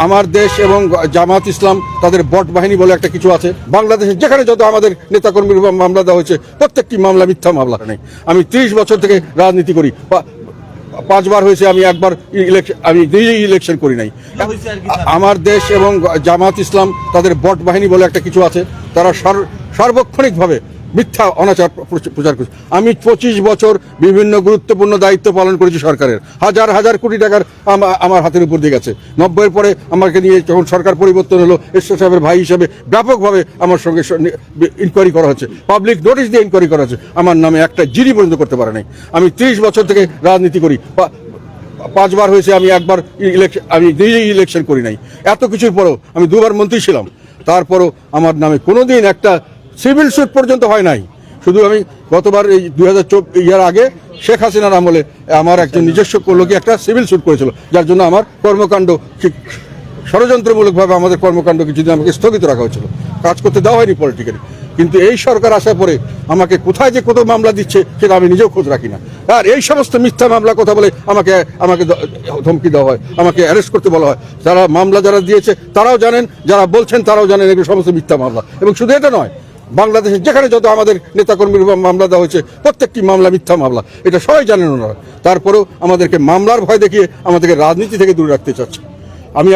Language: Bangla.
আমার দেশ এবং জামাত ইসলাম তাদের বট বাহিনী বলে একটা কিছু আছে বাংলাদেশে, যেখানে যত আমাদের নেতাকর্মীর মামলা দেওয়া হয়েছে প্রত্যেকটি মামলা মিথ্যা মামলা নেই। আমি 30 বছর থেকে রাজনীতি করি, 5 বার হয়েছে, আমি একবার আমি নিজেই ইলেকশন করি নাই। আমার দেশ এবং জামাত ইসলাম তাদের বট বাহিনী বলে একটা কিছু আছে, তারা সার্বক্ষণিকভাবে মিথ্যা অনাচার প্রচার করছে। আমি 25 বছর বিভিন্ন গুরুত্বপূর্ণ দায়িত্ব পালন করেছি সরকারের, হাজার হাজার কোটি টাকার আমার হাতের উপর দিয়ে গেছে। 90-এর পরে আমাকে নিয়ে যখন সরকার পরিবর্তন হলো, এরশাদ সাহেবের ভাই হিসেবে ব্যাপকভাবে আমার সঙ্গে ইনকোয়ারি করা হচ্ছে, পাবলিক নোটিশ দিয়ে ইনকোয়ারি করা হচ্ছে, আমার নামে একটা জিডি পর্যন্ত করতে পারে নাই। আমি 30 বছর থেকে রাজনীতি করি, 5 বার হয়েছে, আমি একবার আমি নিজেই ইলেকশন করি নাই। এত কিছুর পরেও আমি 2 বার মন্ত্রী ছিলাম, তারপরও আমার নামে কোনোদিন একটা সিভিল সুট পর্যন্ত হয় নাই। শুধু আমি গতবার এই 2024 আগে শেখ হাসিনার আমলে আমার একজন নিজস্ব লোকে একটা সিভিল সুট করেছিল, যার জন্য আমার কর্মকাণ্ড ষড়যন্ত্রমূলকভাবে আমাদের কর্মকাণ্ড কিছুদিন আমাকে স্থগিত রাখা হয়েছিল, কাজ করতে দেওয়া হয়নি পলিটিক্যালি। কিন্তু এই সরকার আসার পরে আমাকে কোথায় যে কত মামলা দিচ্ছে সেটা আমি নিজেও খোঁজ রাখি না। আর এই সমস্ত মিথ্যা মামলা কথা বলে আমাকে ধমকি দেওয়া হয়, আমাকে অ্যারেস্ট করতে বলা হয়। যারা মামলা যারা দিয়েছে তারাও জানেন, যারা বলছেন তারাও জানেন এগুলো সমস্ত মিথ্যা মামলা। এবং শুধু এটা নয়, বাংলাদেশে যেখানে যত আমাদের নেতাকর্মীর মামলা দেওয়া হয়েছে প্রত্যেকটি মামলা মিথ্যা মামলা, এটা সবাই জানেন ওনারা। তারপরেও আমাদেরকে মামলার ভয় দেখিয়ে আমাদেরকে রাজনীতি থেকে দূরে রাখতে চাচ্ছে। আমি